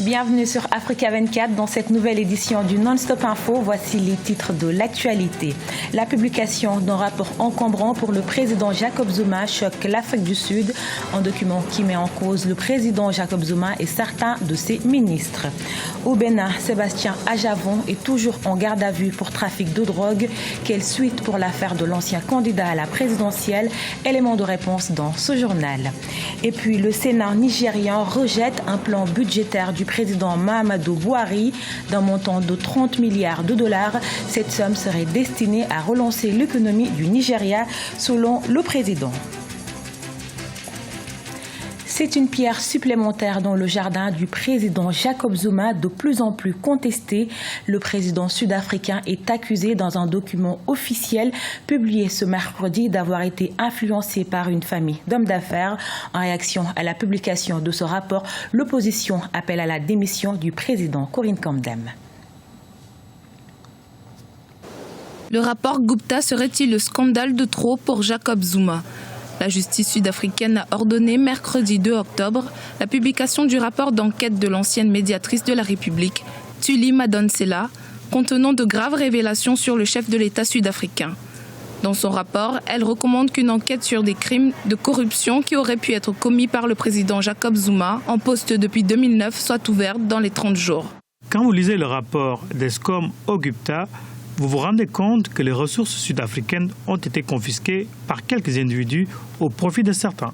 Bienvenue sur Africa 24 dans cette nouvelle édition du Non-Stop Info. Voici les titres de l'actualité. La publication d'un rapport encombrant pour le président Jacob Zuma choque l'Afrique du Sud. Un document qui met en cause le président Jacob Zuma et certains de ses ministres. Au Bénin, Sébastien Ajavon est toujours en garde à vue pour trafic de drogue. Quelle suite pour l'affaire de l'ancien candidat à la présidentielle? Élément de réponse dans ce journal. Et puis le Sénat nigérian rejette un plan budgétaire du président Mahamadou Buhari d'un montant de 30 milliards de dollars. Cette somme serait destinée à relancer l'économie du Nigeria, selon le président. C'est une pierre supplémentaire dans le jardin du président Jacob Zuma, de plus en plus contesté. Le président sud-africain est accusé dans un document officiel publié ce mercredi d'avoir été influencé par une famille d'hommes d'affaires. En réaction à la publication de ce rapport, l'opposition appelle à la démission du président Corinne Kamdem. Le rapport Gupta serait-il le scandale de trop pour Jacob Zuma ? La justice sud-africaine a ordonné mercredi 2 octobre la publication du rapport d'enquête de l'ancienne médiatrice de la République, Thuli Madonsela, contenant de graves révélations sur le chef de l'État sud-africain. Dans son rapport, elle recommande qu'une enquête sur des crimes de corruption qui auraient pu être commis par le président Jacob Zuma, en poste depuis 2009, soit ouverte dans les 30 jours. Quand vous lisez le rapport d'Eskom au Gupta, vous vous rendez compte que les ressources sud-africaines ont été confisquées par quelques individus au profit de certains.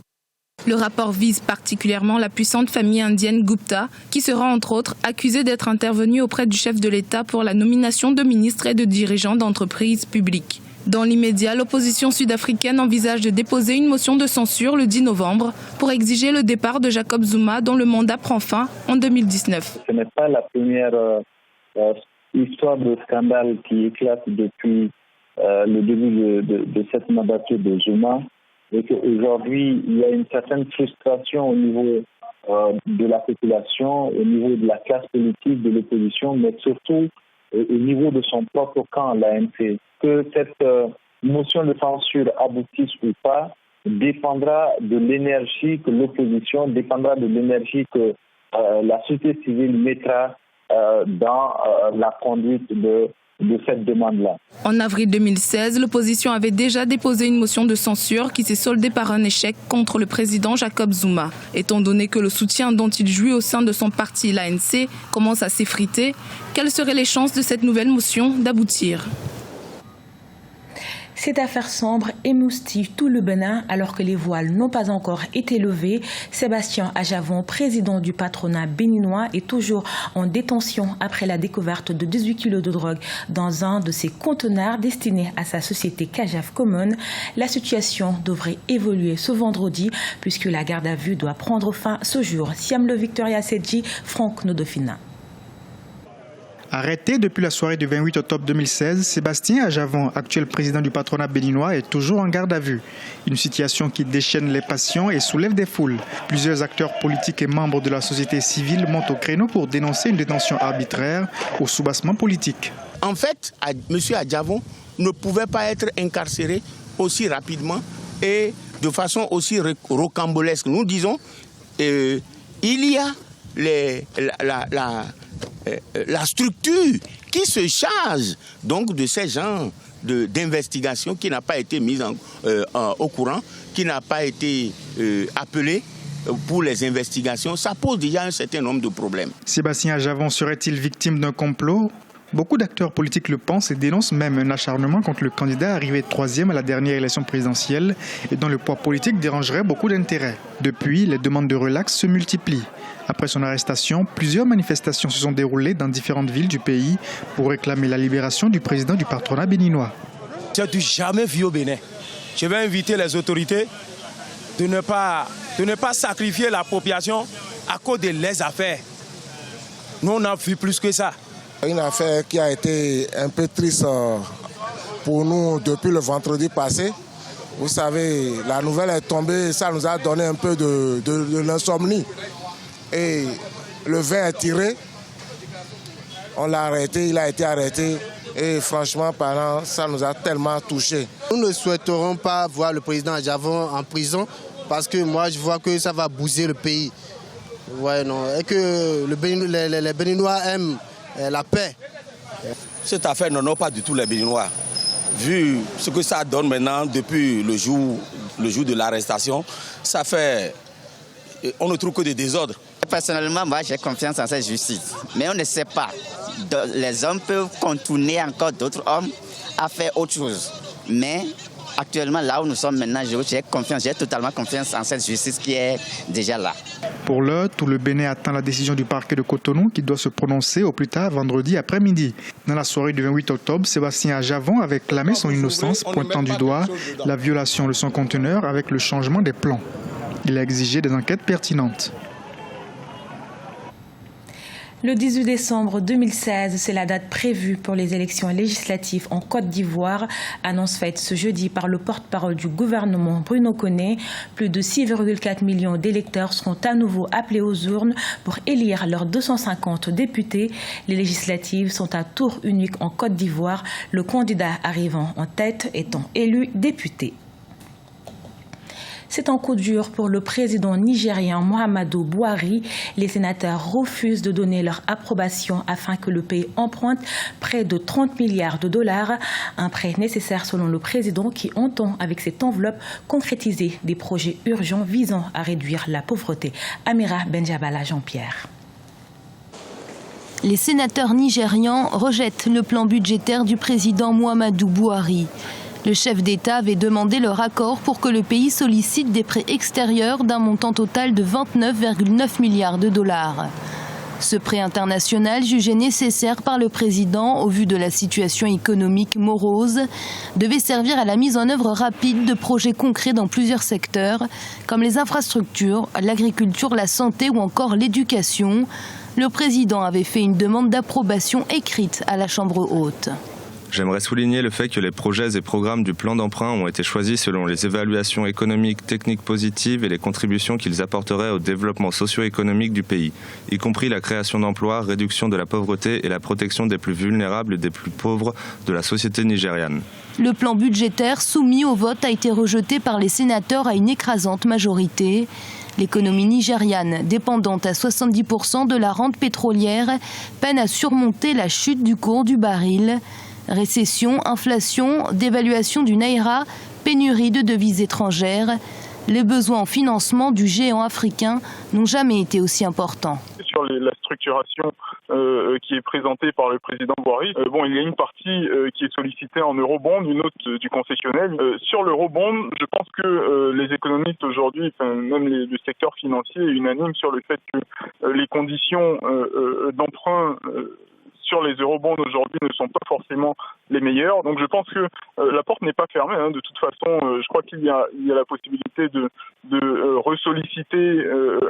Le rapport vise particulièrement la puissante famille indienne Gupta, qui sera entre autres accusée d'être intervenue auprès du chef de l'État pour la nomination de ministres et de dirigeants d'entreprises publiques. Dans l'immédiat, l'opposition sud-africaine envisage de déposer une motion de censure le 10 novembre pour exiger le départ de Jacob Zuma, dont le mandat prend fin en 2019. Ce n'est pas la première histoire de scandale qui éclate depuis le début de cette mandature de Zuma, et qu'aujourd'hui il y a une certaine frustration au niveau de la population, au niveau de la classe politique, de l'opposition, mais surtout au niveau de son propre camp, l'ANC. Que cette motion de censure aboutisse ou pas dépendra de l'énergie que l'opposition, dépendra de l'énergie que la société civile mettra dans la conduite de cette demande-là. En avril 2016, l'opposition avait déjà déposé une motion de censure qui s'est soldée par un échec contre le président Jacob Zuma. Étant donné que le soutien dont il jouit au sein de son parti, l'ANC, commence à s'effriter, quelles seraient les chances de cette nouvelle motion d'aboutir ? Cette affaire sombre émoustille tout le Bénin alors que les voiles n'ont pas encore été levés. Sébastien Ajavon, président du patronat béninois, est toujours en détention après la découverte de 18 kilos de drogue dans un de ses conteneurs destinés à sa société Cajaf Common. La situation devrait évoluer ce vendredi puisque la garde à vue doit prendre fin ce jour. Siam Le Victoria Sedji, Franck Nodofina. Arrêté depuis la soirée du 28 octobre 2016, Sébastien Ajavon, actuel président du patronat béninois, est toujours en garde à vue. Une situation qui déchaîne les passions et soulève des foules. Plusieurs acteurs politiques et membres de la société civile montent au créneau pour dénoncer une détention arbitraire au soubassement politique. En fait, M. Ajavon ne pouvait pas être incarcéré aussi rapidement et de façon aussi rocambolesque. Nous disons, il y a la structure qui se charge donc de ces genres d'investigation qui n'a pas été mise au courant, qui n'a pas été appelée pour les investigations. Ça pose déjà un certain nombre de problèmes. Sébastien Ajavon serait-il victime d'un complot ? Beaucoup d'acteurs politiques le pensent et dénoncent même un acharnement contre le candidat arrivé 3e à la dernière élection présidentielle et dont le poids politique dérangerait beaucoup d'intérêts. Depuis, les demandes de relax se multiplient. Après son arrestation, plusieurs manifestations se sont déroulées dans différentes villes du pays pour réclamer la libération du président du patronat béninois. Je n'ai jamais vu au Bénin. Je vais inviter les autorités de ne pas sacrifier la population à cause de leurs affaires. Nous, on a vu plus que ça. Une affaire qui a été un peu triste pour nous depuis le vendredi passé. Vous savez, la nouvelle est tombée, ça nous a donné un peu de l'insomnie. Et le vin est tiré, on l'a arrêté, il a été arrêté. Et franchement parlant, ça nous a tellement touchés. Nous ne souhaiterons pas voir le président Ajavon en prison parce que moi je vois que ça va bousiller le pays. Ouais, non, et que les Béninois aiment la paix. Cette affaire n'honore pas du tout les Béninois. Vu ce que ça donne maintenant depuis le jour de l'arrestation, ça fait... On ne trouve que des désordres. Personnellement, moi j'ai confiance en cette justice. Mais on ne sait pas. Les hommes peuvent contourner encore d'autres hommes à faire autre chose. Mais actuellement, là où nous sommes maintenant, j'ai totalement confiance en cette justice qui est déjà là. Pour l'heure, tout le Bénin attend la décision du parquet de Cotonou qui doit se prononcer au plus tard vendredi après-midi. Dans la soirée du 28 octobre, Sébastien Ajavon avait clamé son innocence, pointant du doigt la violation de son conteneur avec le changement des plans. Il a exigé des enquêtes pertinentes. Le 18 décembre 2016, c'est la date prévue pour les élections législatives en Côte d'Ivoire. Annonce faite ce jeudi par le porte-parole du gouvernement Bruno Koné. Plus de 6,4 millions d'électeurs seront à nouveau appelés aux urnes pour élire leurs 250 députés. Les législatives sont à tour unique en Côte d'Ivoire, le candidat arrivant en tête étant élu député. C'est un coup dur pour le président nigérien Muhammadu Buhari. Les sénateurs refusent de donner leur approbation afin que le pays emprunte près de 30 milliards de dollars. Un prêt nécessaire selon le président qui entend avec cette enveloppe concrétiser des projets urgents visant à réduire la pauvreté. Amira Benjabala Jean-Pierre. Les sénateurs nigérians rejettent le plan budgétaire du président Muhammadu Buhari. Le chef d'État avait demandé leur accord pour que le pays sollicite des prêts extérieurs d'un montant total de 29,9 milliards de dollars. Ce prêt international, jugé nécessaire par le président au vu de la situation économique morose, devait servir à la mise en œuvre rapide de projets concrets dans plusieurs secteurs, comme les infrastructures, l'agriculture, la santé ou encore l'éducation. Le président avait fait une demande d'approbation écrite à la Chambre haute. J'aimerais souligner le fait que les projets et programmes du plan d'emprunt ont été choisis selon les évaluations économiques, techniques positives et les contributions qu'ils apporteraient au développement socio-économique du pays, y compris la création d'emplois, réduction de la pauvreté et la protection des plus vulnérables et des plus pauvres de la société nigériane. Le plan budgétaire soumis au vote a été rejeté par les sénateurs à une écrasante majorité. L'économie nigériane, dépendante à 70% de la rente pétrolière, peine à surmonter la chute du cours du baril. Récession, inflation, dévaluation du naira, pénurie de devises étrangères. Les besoins en financement du géant africain n'ont jamais été aussi importants. Sur la structuration qui est présentée par le président Buhari, il y a une partie qui est sollicitée en eurobond, une autre du concessionnel. Sur l'eurobond, je pense que les économistes aujourd'hui, même le secteur financier est unanime sur le fait que les conditions d'emprunt sur les eurobonds aujourd'hui ne sont pas forcément les meilleures. Donc je pense que la porte n'est pas fermée. De toute façon, je crois qu'il y a la possibilité de ressolliciter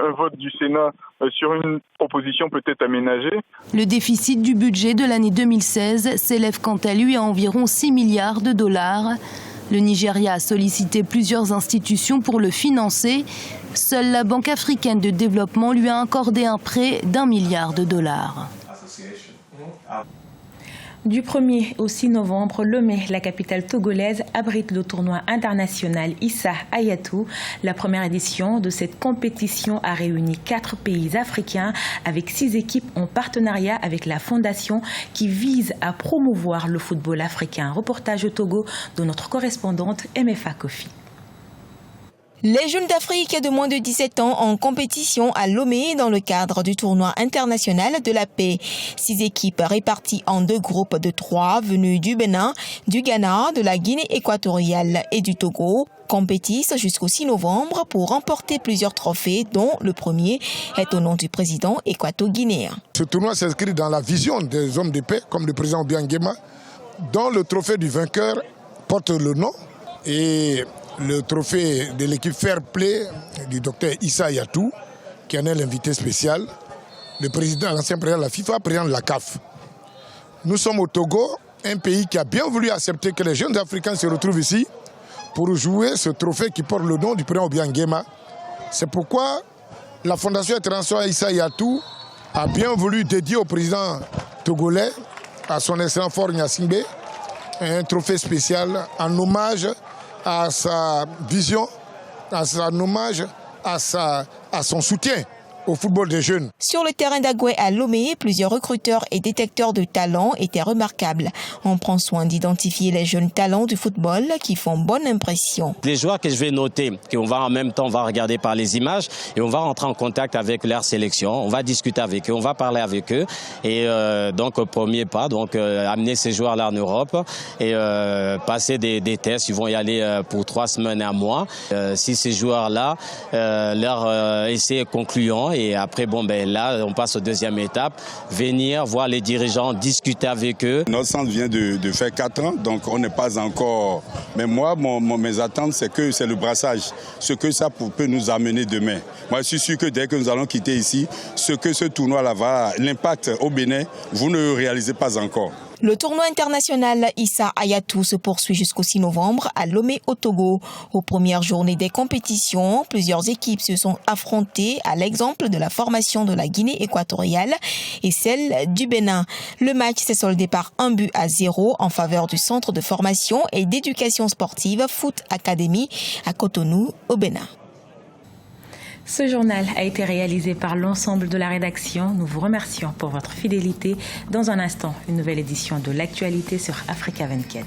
un vote du Sénat sur une proposition peut-être aménagée. Le déficit du budget de l'année 2016 s'élève quant à lui à environ 6 milliards de dollars. Le Nigeria a sollicité plusieurs institutions pour le financer. Seule la Banque africaine de développement lui a accordé un prêt d'1 milliard de dollars. Du 1er au 6 novembre, Lomé, la capitale togolaise, abrite le tournoi international Issa Hayatou. La première édition de cette compétition a réuni 4 pays africains avec 6 équipes en partenariat avec la fondation qui vise à promouvoir le football africain. Reportage au Togo de notre correspondante MFA Kofi. Les jeunes d'Afrique de moins de 17 ans en compétition à Lomé dans le cadre du tournoi international de la paix. 6 équipes réparties en 2 groupes de 3 venus du Bénin, du Ghana, de la Guinée équatoriale et du Togo compétissent jusqu'au 6 novembre pour remporter plusieurs trophées dont le premier est au nom du président équato-guinéen. Ce tournoi s'inscrit dans la vision des hommes de paix comme le président Obiang Nguema dont le trophée du vainqueur porte le nom et le trophée de l'équipe Fair Play du docteur Issa Hayatou, qui en est l'invité spécial, l'ancien président de la FIFA, président de la CAF. Nous sommes au Togo, un pays qui a bien voulu accepter que les jeunes Africains se retrouvent ici pour jouer ce trophée qui porte le nom du président Obiang Nguema. C'est pourquoi la Fondation internationale Issa Hayatou a bien voulu dédier au président togolais, à son excellent Faure Gnassingbé, un trophée spécial en hommage à sa vision, en hommage à son soutien au football des jeunes. Sur le terrain d'Agoué à Lomé, plusieurs recruteurs et détecteurs de talents étaient remarquables. On prend soin d'identifier les jeunes talents du football qui font bonne impression. Les joueurs que je vais noter, qu'on va en même temps on va regarder par les images et on va rentrer en contact avec leur sélection, on va discuter avec eux, on va parler avec eux et donc premier pas, donc amener ces joueurs-là en Europe et passer des tests. Ils vont y aller pour 3 semaines à un mois. Si ces joueurs-là, leur essai est concluant et après là on passe aux deuxième étape, venir voir les dirigeants, discuter avec eux. Notre centre vient de faire 4 ans, donc on n'est pas encore. Mais moi, mes attentes, c'est que c'est le brassage, ce que ça peut nous amener demain. Moi, je suis sûr que dès que nous allons quitter ici, ce que ce tournoi-là va, l'impact au Bénin, vous ne le réalisez pas encore. Le tournoi international Issa Hayatou se poursuit jusqu'au 6 novembre à Lomé au Togo. Aux premières journées des compétitions, plusieurs équipes se sont affrontées à l'exemple de la formation de la Guinée équatoriale et celle du Bénin. Le match s'est soldé par 1-0 en faveur du centre de formation et d'éducation sportive Foot Academy à Cotonou au Bénin. Ce journal a été réalisé par l'ensemble de la rédaction. Nous vous remercions pour votre fidélité. Dans un instant, une nouvelle édition de l'actualité sur Africa 24.